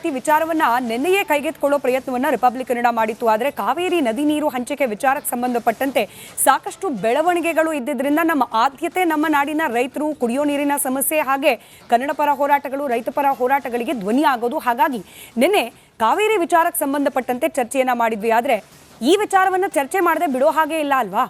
ಮೀಸಲಾತಿ ವಿಚಾರವನ್ನ ನಿನ್ನೆಯೇ ಕೈಗೆತ್ತಿಕೊಳ್ಳೋ ಪ್ರಯತ್ನವನ್ನ ರಿಪಬ್ಲಿಕ್ ಕನ್ನಡ ಮಾಡಿತ್ತು. ಆದರೆ ಕಾವೇರಿ ನದಿ ನೀರು ಹಂಚಿಕೆ ವಿಚಾರಕ್ಕೆ ಸಂಬಂಧಪಟ್ಟಂತೆ ಸಾಕಷ್ಟು ಬೆಳವಣಿಗೆಗಳು ಇದ್ದಿದ್ದರಿಂದ ನಮ್ಮ ಆದ್ಯತೆ ನಮ್ಮ ನಾಡಿನ ರೈತರು, ಕುಡಿಯೋ ನೀರಿನ ಸಮಸ್ಯೆ, ಹಾಗೆ ಕನ್ನಡ ಪರ ಹೋರಾಟಗಳು, ರೈತ ಪರ ಹೋರಾಟಗಳಿಗೆ ಧ್ವನಿ ಆಗೋದು. ಹಾಗಾಗಿ ನಿನ್ನೆ ಕಾವೇರಿ ವಿಚಾರಕ್ಕೆ ಸಂಬಂಧಪಟ್ಟಂತೆ ಚರ್ಚೆಯನ್ನ ಮಾಡಿದ್ವಿ. ಆದರೆ ಈ ವಿಚಾರವನ್ನ ಚರ್ಚೆ ಮಾಡದೆ ಬಿಡೋ ಹಾಗೆ ಇಲ್ಲ ಅಲ್ವಾ?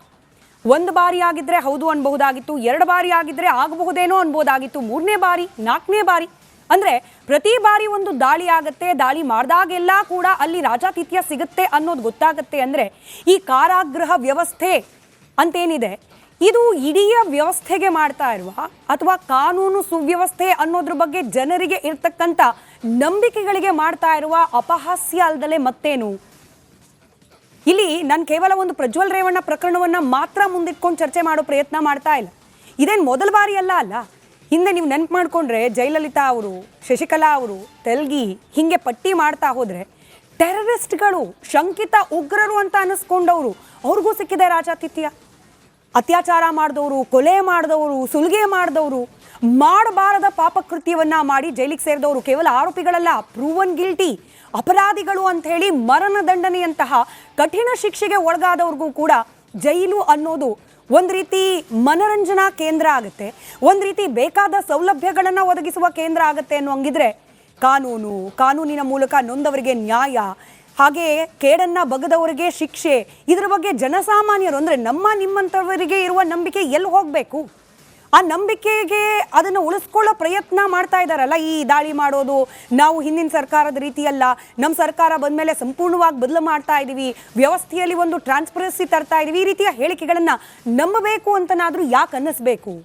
ಒಂದು ಬಾರಿ ಆಗಿದ್ರೆ ಹೌದು ಅನ್ಬಹುದಾಗಿತ್ತು, 2 ಬಾರಿ ಆಗಿದ್ರೆ ಆಗಬಹುದೇನೋ ಅನ್ಬೋದಾಗಿತ್ತು, 3ನೇ ಬಾರಿ, 4ನೇ ಬಾರಿ ಅಂದ್ರೆ ಪ್ರತಿ ಬಾರಿ ಒಂದು ದಾಳಿ ಆಗತ್ತೆ. ದಾಳಿ ಮಾಡಿದಾಗೆಲ್ಲ ಕೂಡ ಅಲ್ಲಿ ರಾಜಾತಿಥ್ಯ ಸಿಗುತ್ತೆ ಅನ್ನೋದು ಗೊತ್ತಾಗತ್ತೆ. ಅಂದ್ರೆ ಈ ಕಾರಾಗೃಹ ವ್ಯವಸ್ಥೆ ಅಂತೇನಿದೆ ಇದು ಇಡೀ ವ್ಯವಸ್ಥೆಗೆ ಮಾಡ್ತಾ ಇರುವ ಅಥವಾ ಕಾನೂನು ಸುವ್ಯವಸ್ಥೆ ಅನ್ನೋದ್ರ ಬಗ್ಗೆ ಜನರಿಗೆ ಇರ್ತಕ್ಕಂಥ ನಂಬಿಕೆಗಳಿಗೆ ಮಾಡ್ತಾ ಇರುವ ಅಪಹಾಸ್ಯ ಅಲ್ದಲೆ ಮತ್ತೇನು? ಇಲ್ಲಿ ನಾನು ಕೇವಲ ಒಂದು ಪ್ರಜ್ವಲ್ ರೇವಣ್ಣ ಪ್ರಕರಣವನ್ನ ಮಾತ್ರ ಮುಂದಿಟ್ಕೊಂಡು ಚರ್ಚೆ ಮಾಡೋ ಪ್ರಯತ್ನ ಮಾಡ್ತಾ ಇಲ್ಲ. ಇದೇನು ಮೊದಲ ಬಾರಿ ಅಲ್ಲ. ಹಿಂದೆ ನೀವು ನೆನ್ಪು ಮಾಡ್ಕೊಂಡ್ರೆ ಜಯಲಲಿತಾ ಅವರು, ಶಶಿಕಲಾ ಅವರು, ತೆಲ್ಗಿ, ಹಿಂಗೆ ಪಟ್ಟಿ ಮಾಡ್ತಾ ಹೋದ್ರೆ ಟೆರರಿಸ್ಟ್ಗಳು, ಶಂಕಿತ ಉಗ್ರರು ಅಂತ ಅನ್ನಿಸ್ಕೊಂಡವರು, ಅವ್ರಿಗೂ ಸಿಕ್ಕಿದೆ ರಾಜಾತಿಥ್ಯ. ಅತ್ಯಾಚಾರ ಮಾಡಿದವರು, ಕೊಲೆ ಮಾಡಿದವರು, ಸುಲಿಗೆ ಮಾಡಿದವರು, ಮಾಡಬಾರದ ಪಾಪಕೃತ್ಯವನ್ನ ಮಾಡಿ ಜೈಲಿಗೆ ಸೇರಿದವರು ಕೇವಲ ಆರೋಪಿಗಳಲ್ಲ, ಪ್ರೂವನ್ ಗಿಲ್ಟಿ ಅಪರಾಧಿಗಳು ಅಂತ ಹೇಳಿ ಮರಣ ದಂಡನೆಯಂತಹ ಕಠಿಣ ಶಿಕ್ಷೆಗೆ ಒಳಗಾದವ್ರಿಗೂ ಕೂಡ ಜೈಲು ಅನ್ನೋದು ಒಂದು ರೀತಿ ಮನರಂಜನಾ ಕೇಂದ್ರ ಆಗುತ್ತೆ, ಒಂದು ರೀತಿ ಬೇಕಾದ ಸೌಲಭ್ಯಗಳನ್ನು ಒದಗಿಸುವ ಕೇಂದ್ರ ಆಗುತ್ತೆ ಅನ್ನೋಂಗಿದ್ರೆ ಕಾನೂನಿನ ಮೂಲಕ ನೊಂದವರಿಗೆ ನ್ಯಾಯ, ಹಾಗೆ ಕೇಡನ್ನ ಬಗದವರಿಗೆ ಶಿಕ್ಷೆ, ಇದರ ಬಗ್ಗೆ ಜನಸಾಮಾನ್ಯರು ಅಂದರೆ ನಿಮ್ಮಂಥವರಿಗೆ ಇರುವ ನಂಬಿಕೆ ಎಲ್ಲಿ ಹೋಗಬೇಕು? ಆ ನಂಬಿಕೆಗೆ ಅದನ್ನು ಉಳಿಸ್ಕೊಳ್ಳೋ ಪ್ರಯತ್ನ ಮಾಡ್ತಾ ಇದ್ದಾರಲ್ಲ ಈ ದಾಳಿ ಮಾಡೋದು. ನಾವು ಹಿಂದಿನ ಸರ್ಕಾರದ ರೀತಿಯಲ್ಲ, ನಮ್ಮ ಸರ್ಕಾರ ಬಂದಮೇಲೆ ಸಂಪೂರ್ಣವಾಗಿ ಬದಲು ಮಾಡ್ತಾ ಇದ್ದೀವಿ, ವ್ಯವಸ್ಥೆಯಲ್ಲಿ ಒಂದು ಟ್ರಾನ್ಸ್ಪರೆನ್ಸಿ ತರ್ತಾ ಇದ್ದೀವಿ, ಈ ರೀತಿಯ ಹೇಳಿಕೆಗಳನ್ನು ನಂಬಬೇಕು ಅಂತನಾದರೂ ಯಾಕೆ ಅನ್ನಿಸ್ಬೇಕು?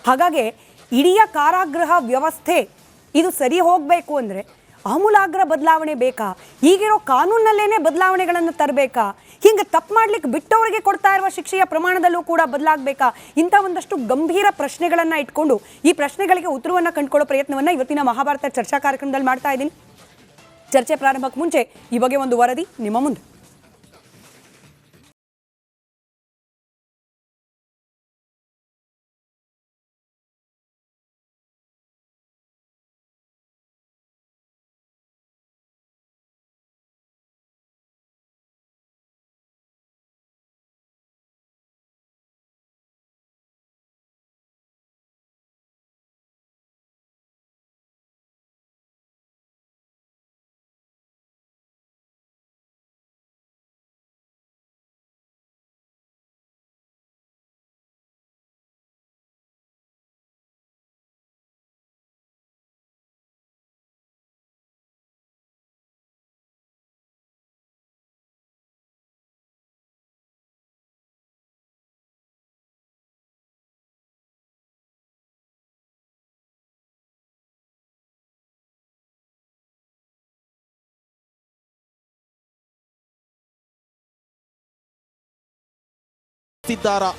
ಹಾಗಾಗಿ ಇಡೀ ಕಾರಾಗೃಹ ವ್ಯವಸ್ಥೆ ಇದು ಸರಿ ಹೋಗಬೇಕು ಅಂದರೆ ಆಮೂಲಾಗ್ರ ಬದಲಾವಣೆ ಬೇಕಾ? ಈಗಿರೋ ಕಾನೂನಲ್ಲೇನೆ ಬದಲಾವಣೆಗಳನ್ನು ತರಬೇಕಾ? ಹಿಂಗೆ ತಪ್ಪು ಮಾಡ್ಲಿಕ್ಕೆ ಬಿಟ್ಟವರಿಗೆ ಕೊಡ್ತಾ ಇರುವ ಶಿಕ್ಷೆಯ ಪ್ರಮಾಣದಲ್ಲೂ ಕೂಡ ಬದಲಾಗಬೇಕಾ? ಇಂಥ ಒಂದಷ್ಟು ಗಂಭೀರ ಪ್ರಶ್ನೆಗಳನ್ನು ಇಟ್ಕೊಂಡು ಈ ಪ್ರಶ್ನೆಗಳಿಗೆ ಉತ್ತರವನ್ನು ಕಂಡುಕೊಳ್ಳೋ ಪ್ರಯತ್ನವನ್ನು ಇವತ್ತಿನ ಮಹಾಭಾರತ ಚರ್ಚಾ ಕಾರ್ಯಕ್ರಮದಲ್ಲಿ ಮಾಡ್ತಾ ಇದ್ದೀನಿ. ಚರ್ಚೆ ಪ್ರಾರಂಭಕ್ಕೆ ಮುಂಚೆ ಈ ಬಗ್ಗೆ ಒಂದು ವರದಿ ನಿಮ್ಮ ಮುಂದೆ.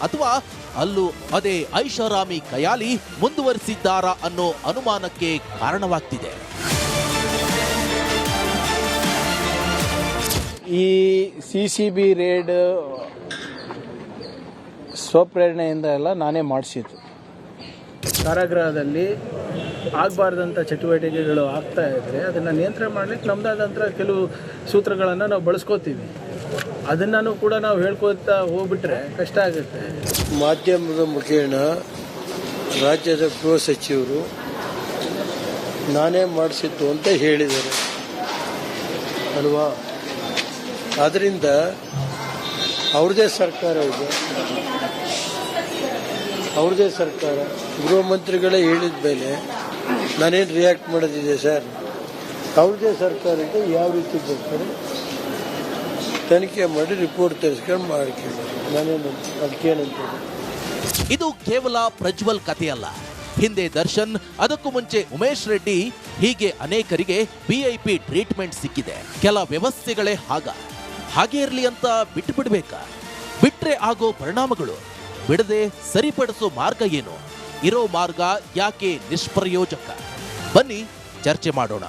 ಅಥವಾ ಅಲ್ಲೂ ಅದೇ ಐಷಾರಾಮಿ ಖಯಾಲಿ ಮುಂದುವರಿಸಿದ್ದಾರಾ ಅನ್ನೋ ಅನುಮಾನಕ್ಕೆ ಕಾರಣವಾಗ್ತಿದೆ. ಈ CCB ರೇಡ್ ಸ್ವಪ್ರೇರಣೆಯಿಂದ ಎಲ್ಲ ನಾನೇ ಮಾಡಿಸಿದ್ದು. ಕಾರಾಗೃಹದಲ್ಲಿ ಆಗಬಾರ್ದಂಥ ಚಟುವಟಿಕೆಗಳು ಆಗ್ತಾ ಇದ್ರೆ ಅದನ್ನು ನಿಯಂತ್ರಣ ಮಾಡಲಿಕ್ಕೆ ನಮ್ಮದಾದಂಥ ಕೆಲವು ಸೂತ್ರಗಳನ್ನು ನಾವು ಬಳಸ್ಕೋತೀವಿ. ಅದನ್ನು ಕೂಡ ನಾವು ಹೇಳ್ಕೊತಾ ಹೋಗ್ಬಿಟ್ರೆ ಕಷ್ಟ ಆಗುತ್ತೆ. ಮಾಧ್ಯಮದ ಮುಖೇನ ರಾಜ್ಯದ ಗೃಹ ಸಚಿವರು ನಾನೇ ಮಾಡಿಸಿದ್ದು ಅಂತ ಹೇಳಿದ್ದಾರೆ ಅಲ್ವಾ? ಆದ್ದರಿಂದ ಅವ್ರದ್ದೇ ಸರ್ಕಾರ ಇದೆ, ಅವ್ರದ್ದೇ ಸರ್ಕಾರ. ಗೃಹ ಮಂತ್ರಿಗಳೇ ಹೇಳಿದ ಮೇಲೆ ನಾನೇನು ರಿಯಾಕ್ಟ್ ಮಾಡೋದಿದೆ ಸರ್? ಅವ್ರದ್ದೇ ಸರ್ಕಾರಕ್ಕೆ ಯಾವ ರೀತಿ ಬೇಕಾದ್ರೆ ತನಿಖೆ ಮಾಡಿ ರಿಪೋರ್ಟ್ ತರಿಸ್ಕೊಂಡು ಮಾಡ್ಕೊಂಡು ನಾನೇನು ಅದಕ್ಕೇನಂತ. ಇದು ಕೇವಲ ಪ್ರಜ್ವಲ್ ಕಥೆಯಲ್ಲ. ಹಿಂದೆ ದರ್ಶನ್, ಅದಕ್ಕೂ ಮುಂಚೆ ಉಮೇಶ್ ರೆಡ್ಡಿ, ಹೀಗೆ ಅನೇಕರಿಗೆ VIP ಟ್ರೀಟ್ಮೆಂಟ್ ಸಿಕ್ಕಿದೆ. ಕೆಲ ವ್ಯವಸ್ಥೆಗಳೇ ಹಾಗೆ ಇರಲಿ ಅಂತ ಬಿಟ್ಬಿಡ್ಬೇಕಾ? ಬಿಟ್ರೆ ಆಗೋ ಪರಿಣಾಮಗಳು, ಬಿಡದೆ ಸರಿಪಡಿಸೋ ಮಾರ್ಗ ಏನು? ಇರೋ ಮಾರ್ಗ ಯಾಕೆ ನಿಷ್ಪ್ರಯೋಜಕ? ಬನ್ನಿ ಚರ್ಚೆ ಮಾಡೋಣ.